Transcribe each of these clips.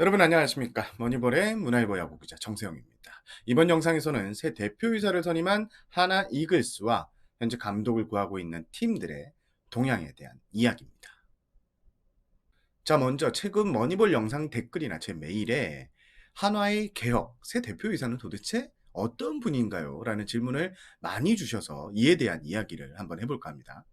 여러분 안녕하십니까? 머니볼의 문화일보 야구기자 정세영입니다. 이번 영상에서는 새 대표이사를 선임한 하나 이글스와 현재 감독을 구하고 있는 팀들의 동향에 대한 이야기입니다. 자, 먼저 최근 머니볼 영상 댓글이나 제 메일에 한화의 개혁, 새 대표이사는 도대체 어떤 분인가요? 라는 질문을 많이 주셔서 이에 대한 이야기를 한번 해볼까 합니다.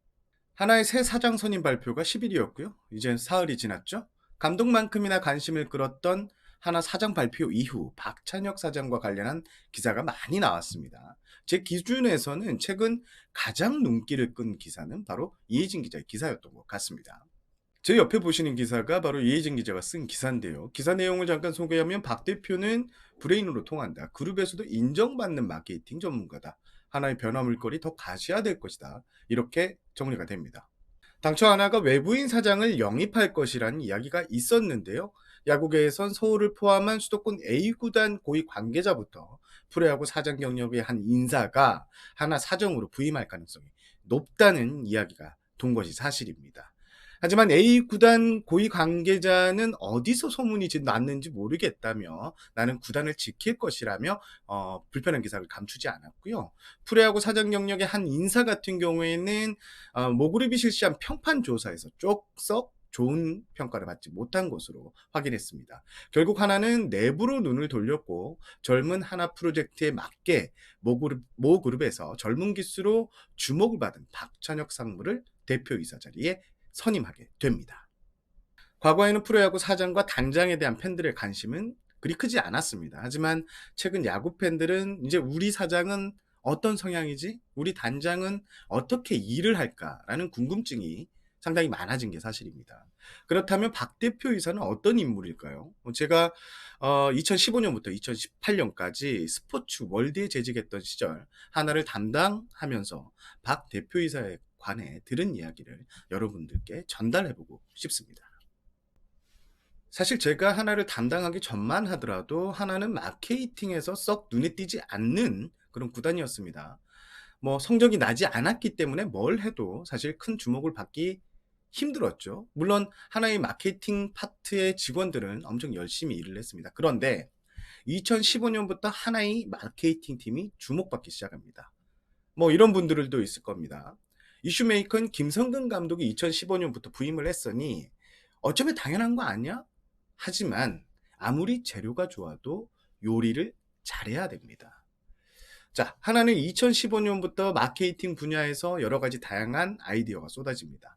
하나의 새 사장 선임 발표가 10일이었고요. 이젠 사흘이 지났죠. 감독만큼이나 관심을 끌었던 하나 사장 발표 이후 박찬혁 사장과 관련한 기사가 많이 나왔습니다. 제 기준에서는 최근 가장 눈길을 끈 기사는 바로 이혜진 기자의 기사였던 것 같습니다. 제 옆에 보시는 기사가 바로 이혜진 기자가 쓴 기사인데요. 기사 내용을 잠깐 소개하면 박 대표는 브레인으로 통한다. 그룹에서도 인정받는 마케팅 전문가다. 하나의 변화 물꼬리 더 가셔야 될 것이다. 이렇게 정리가 됩니다. 당초 하나가 외부인 사장을 영입할 것이라는 이야기가 있었는데요. 야구계에선 서울을 포함한 수도권 A구단 고위 관계자부터 프로야구 사장 경력의 한 인사가 하나 사정으로 부임할 가능성이 높다는 이야기가 돈 것이 사실입니다. 하지만 A구단 고위 관계자는 어디서 소문이 났는지 모르겠다며 나는 구단을 지킬 것이라며 불편한 기사를 감추지 않았고요. 프로야구 사장 경력의 한 인사 같은 경우에는 모그룹이 실시한 평판 조사에서 쪽썩 좋은 평가를 받지 못한 것으로 확인했습니다. 결국 하나는 내부로 눈을 돌렸고 젊은 하나 프로젝트에 맞게 모그룹에서 젊은 기수로 주목을 받은 박찬혁 상무를 대표이사 자리에 선임하게 됩니다. 과거에는 프로야구 사장과 단장에 대한 팬들의 관심은 그리 크지 않았습니다. 하지만 최근 야구 팬들은 이제 우리 사장은 어떤 성향이지? 우리 단장은 어떻게 일을 할까라는 궁금증이 상당히 많아진 게 사실입니다. 그렇다면 박 대표이사는 어떤 인물일까요? 제가 2015년부터 2018년까지 스포츠 월드에 재직했던 시절 하나를 담당하면서 박 대표이사에 관해 들은 이야기를 여러분들께 전달해보고 싶습니다. 사실 제가 하나를 담당하기 전만 하더라도 하나는 마케팅에서 썩 눈에 띄지 않는 그런 구단이었습니다. 성적이 나지 않았기 때문에 뭘 해도 사실 큰 주목을 받기 힘들었죠. 물론 하나의 마케팅 파트의 직원들은 엄청 열심히 일을 했습니다. 그런데 2015년부터 하나의 마케팅 팀이 주목받기 시작합니다. 이런 분들도 있을 겁니다. 이슈메이커는 김성근 감독이 2015년부터 부임을 했으니 어쩌면 당연한 거 아니야? 하지만 아무리 재료가 좋아도 요리를 잘해야 됩니다. 자, 하나는 2015년부터 마케팅 분야에서 여러 가지 다양한 아이디어가 쏟아집니다.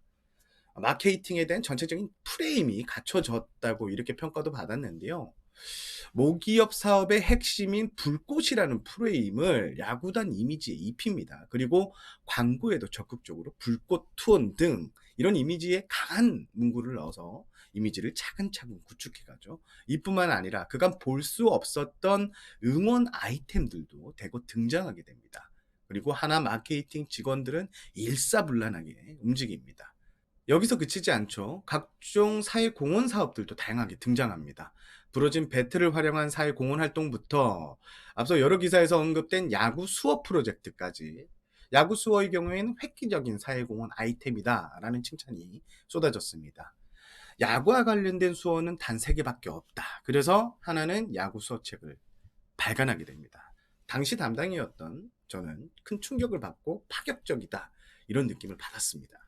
마케팅에 대한 전체적인 프레임이 갖춰졌다고 이렇게 평가도 받았는데요. 모기업 사업의 핵심인 불꽃이라는 프레임을 야구단 이미지에 입힙니다. 그리고 광고에도 적극적으로 불꽃 투혼 등 이런 이미지에 강한 문구를 넣어서 이미지를 차근차근 구축해가죠. 이뿐만 아니라 그간 볼 수 없었던 응원 아이템들도 대거 등장하게 됩니다. 그리고 하나 마케팅 직원들은 일사불란하게 움직입니다. 여기서 그치지 않죠. 각종 사회공헌 사업들도 다양하게 등장합니다. 부러진 배트를 활용한 사회공헌 활동부터 앞서 여러 기사에서 언급된 야구 수어 프로젝트까지 야구 수어의 경우에는 획기적인 사회공헌 아이템이다 라는 칭찬이 쏟아졌습니다. 야구와 관련된 수어는 단 3개밖에 없다. 그래서 하나는 야구 수어책을 발간하게 됩니다. 당시 담당이었던 저는 큰 충격을 받고 파격적이다 이런 느낌을 받았습니다.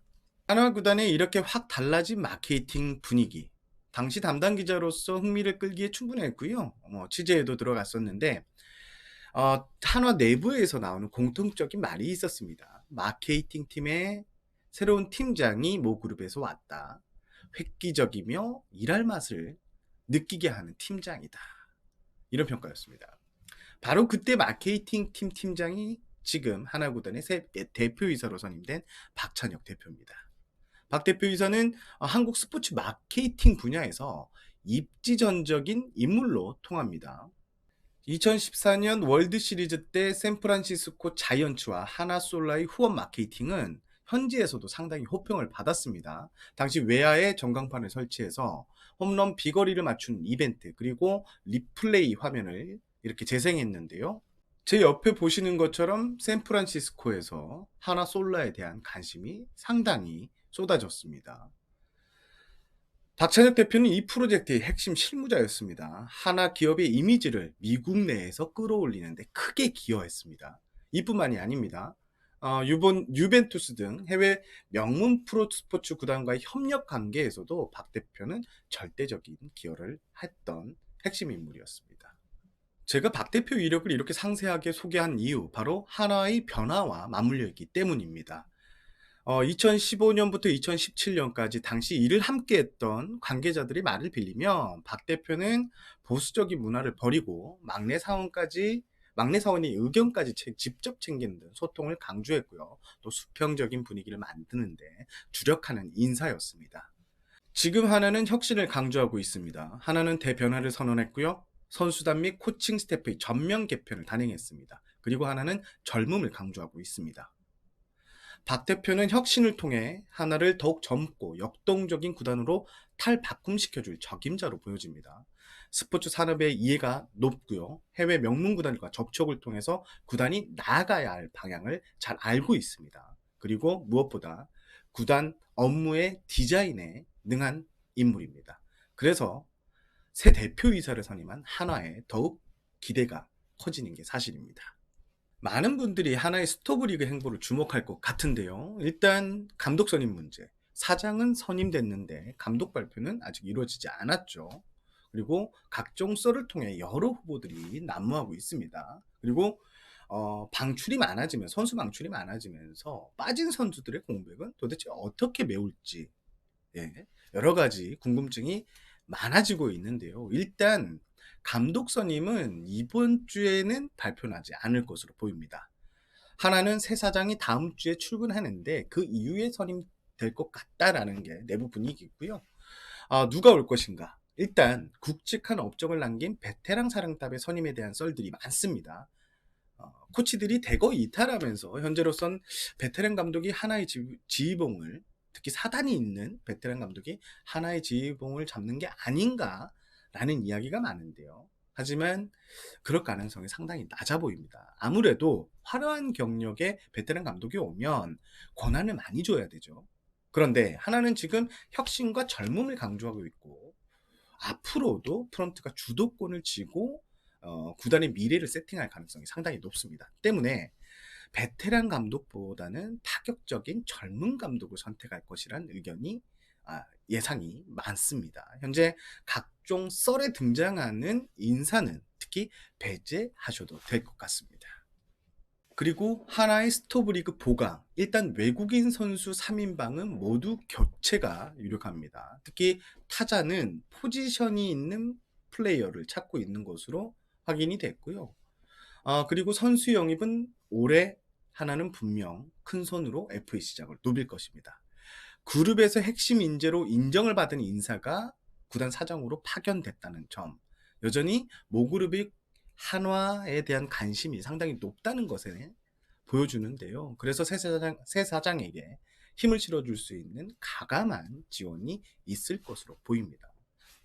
하나 구단의 이렇게 확 달라진 마케팅 분위기, 당시 담당 기자로서 흥미를 끌기에 충분했고요. 취재에도 들어갔었는데 한화 내부에서 나오는 공통적인 말이 있었습니다. 마케팅 팀의 새로운 팀장이 모 그룹에서 왔다. 획기적이며 일할 맛을 느끼게 하는 팀장이다. 이런 평가였습니다. 바로 그때 마케팅 팀 팀장이 지금 하나구단의 새 대표이사로 선임된 박찬혁 대표입니다. 박 대표이사는 한국 스포츠 마케팅 분야에서 입지전적인 인물로 통합니다. 2014년 월드시리즈 때 샌프란시스코 자이언츠와 하나솔라의 후원 마케팅은 현지에서도 상당히 호평을 받았습니다. 당시 외야에 전광판을 설치해서 홈런 비거리를 맞춘 이벤트 그리고 리플레이 화면을 이렇게 재생했는데요. 제 옆에 보시는 것처럼 샌프란시스코에서 하나솔라에 대한 관심이 상당히 쏟아졌습니다. 박찬혁 대표는 이 프로젝트의 핵심 실무자였습니다. 하나 기업의 이미지를 미국 내에서 끌어올리는 데 크게 기여했습니다. 이뿐만이 아닙니다. 유벤투스 등 해외 명문 프로스포츠 구단과의 협력 관계에서도 박 대표는 절대적인 기여를 했던 핵심 인물이었습니다. 제가 박 대표 이력을 이렇게 상세하게 소개한 이유, 바로 하나의 변화와 맞물려 있기 때문입니다. 2015년부터 2017년까지 당시 일을 함께 했던 관계자들이 말을 빌리면 박 대표는 보수적인 문화를 버리고 막내 사원이 의견까지 직접 챙기는 등 소통을 강조했고요. 또 수평적인 분위기를 만드는데 주력하는 인사였습니다. 지금 하나는 혁신을 강조하고 있습니다. 하나는 대변화를 선언했고요. 선수단 및 코칭 스태프의 전면 개편을 단행했습니다. 그리고 하나는 젊음을 강조하고 있습니다. 박 대표는 혁신을 통해 하나를 더욱 젊고 역동적인 구단으로 탈바꿈시켜줄 적임자로 보여집니다. 스포츠 산업의 이해가 높고요. 해외 명문 구단과 접촉을 통해서 구단이 나아가야 할 방향을 잘 알고 있습니다. 그리고 무엇보다 구단 업무의 디자인에 능한 인물입니다. 그래서 새 대표이사를 선임한 한화에 더욱 기대가 커지는 게 사실입니다. 많은 분들이 하나의 스토브리그 행보를 주목할 것 같은데요. 일단 감독 선임 문제. 사장은 선임됐는데 감독 발표는 아직 이루어지지 않았죠. 그리고 각종 썰을 통해 여러 후보들이 난무하고 있습니다. 그리고 방출이 많아지면, 선수 방출이 많아지면서 빠진 선수들의 공백은 도대체 어떻게 메울지, 예, 여러 가지 궁금증이 많아지고 있는데요. 일단 감독 선임은 이번 주에는 발표나지 않을 것으로 보입니다. 하나는 새 사장이 다음 주에 출근하는데 그 이후에 선임될 것 같다라는 게 내부 분위기고요. 누가 올 것인가? 일단 굵직한 업적을 남긴 베테랑 사령탑의 선임에 대한 썰들이 많습니다. 코치들이 대거 이탈하면서 현재로선 베테랑 감독이 하나의 지휘봉을, 특히 사단이 있는 베테랑 감독이 하나의 지휘봉을 잡는 게 아닌가라는 이야기가 많은데요. 하지만 그럴 가능성이 상당히 낮아 보입니다. 아무래도 화려한 경력의 베테랑 감독이 오면 권한을 많이 줘야 되죠. 그런데 하나는 지금 혁신과 젊음을 강조하고 있고 앞으로도 프런트가 주도권을 쥐고 구단의 미래를 세팅할 가능성이 상당히 높습니다. 때문에 베테랑 감독보다는 파격적인 젊은 감독을 선택할 것이라는 의견이 예상이 많습니다. 현재 각종 썰에 등장하는 인사는 특히 배제하셔도 될 것 같습니다. 그리고 하나의 스토브리그 보강, 일단 외국인 선수 3인방은 모두 교체가 유력합니다. 특히 타자는 포지션이 있는 플레이어를 찾고 있는 것으로 확인이 됐고요. 그리고 선수 영입은 올해 하나는 분명 큰 손으로 FA 시작을 누빌 것입니다. 그룹에서 핵심 인재로 인정을 받은 인사가 구단 사정으로 파견됐다는 점, 여전히 모그룹이 한화에 대한 관심이 상당히 높다는 것에 보여주는데요. 그래서 새 사장에게 힘을 실어줄 수 있는 가감한 지원이 있을 것으로 보입니다.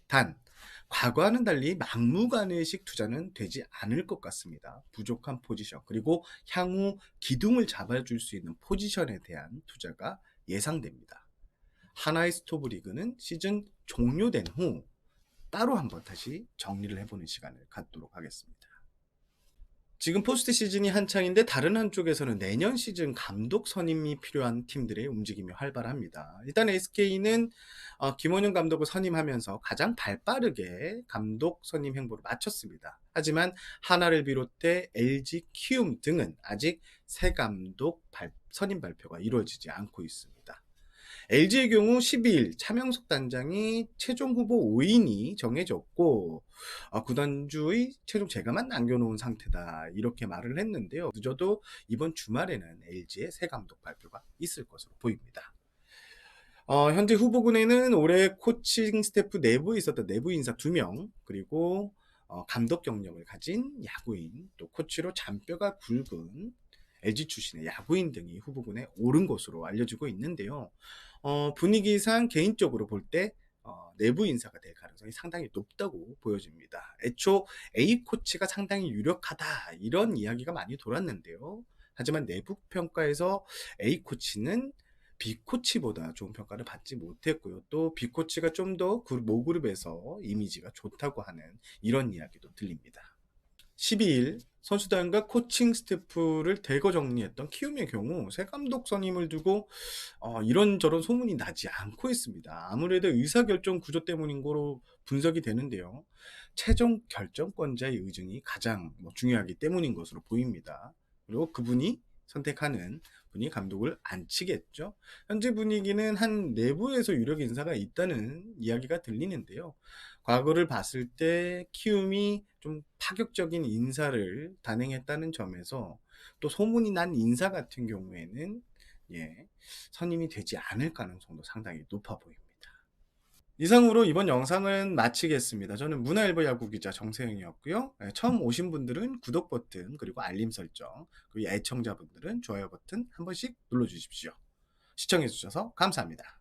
단, 과거와는 달리 막무가내식 투자는 되지 않을 것 같습니다. 부족한 포지션, 그리고 향후 기둥을 잡아줄 수 있는 포지션에 대한 투자가 예상됩니다. 하나의 스토브리그는 시즌 종료된 후 따로 한번 다시 정리를 해보는 시간을 갖도록 하겠습니다. 지금 포스트 시즌이 한창인데 다른 한쪽에서는 내년 시즌 감독 선임이 필요한 팀들의 움직임이 활발합니다. 일단 SK는 김원영 감독을 선임하면서 가장 발빠르게 감독 선임 행보를 마쳤습니다. 하지만 하나를 비롯해 LG, 키움 등은 아직 새 감독 선임 발표가 이루어지지 않고 있습니다. LG의 경우 12일 차명석 단장이 최종 후보 5인이 정해졌고 구단주의 최종 제가만 남겨놓은 상태다, 이렇게 말을 했는데요. 늦어도 이번 주말에는 LG의 새 감독 발표가 있을 것으로 보입니다. 현재 후보군에는 올해 코칭 스태프 내부에 있었던 내부 인사 2명, 그리고 감독 경력을 가진 야구인, 또 코치로 잔뼈가 굵은 LG 출신의 야구인 등이 후보군에 오른 것으로 알려지고 있는데요. 분위기상 개인적으로 볼 때 내부 인사가 될 가능성이 상당히 높다고 보여집니다. 애초 A 코치가 상당히 유력하다, 이런 이야기가 많이 돌았는데요. 하지만 내부 평가에서 A 코치는 빅코치보다 좋은 평가를 받지 못했고요. 또 빅코치가 좀 더 모그룹에서 이미지가 좋다고 하는 이런 이야기도 들립니다. 12일 선수단과 코칭 스태프를 대거 정리했던 키움의 경우 새 감독 선임을 두고 이런저런 소문이 나지 않고 있습니다. 아무래도 의사결정 구조 때문인 거로 분석이 되는데요. 최종 결정권자의 의중이 가장 중요하기 때문인 것으로 보입니다. 그리고 그분이 선택하는 분이 감독을 앉히겠죠. 현재 분위기는 한 내부에서 유력 인사가 있다는 이야기가 들리는데요. 과거를 봤을 때 키움이 좀 파격적인 인사를 단행했다는 점에서 또 소문이 난 인사 같은 경우에는 선임이 되지 않을 가능성도 상당히 높아 보입니다. 이상으로 이번 영상은 마치겠습니다. 저는 문화일보 야구기자 정세영이었고요. 처음 오신 분들은 구독 버튼 그리고 알림 설정, 그리고 애청자분들은 좋아요 버튼 한 번씩 눌러주십시오. 시청해주셔서 감사합니다.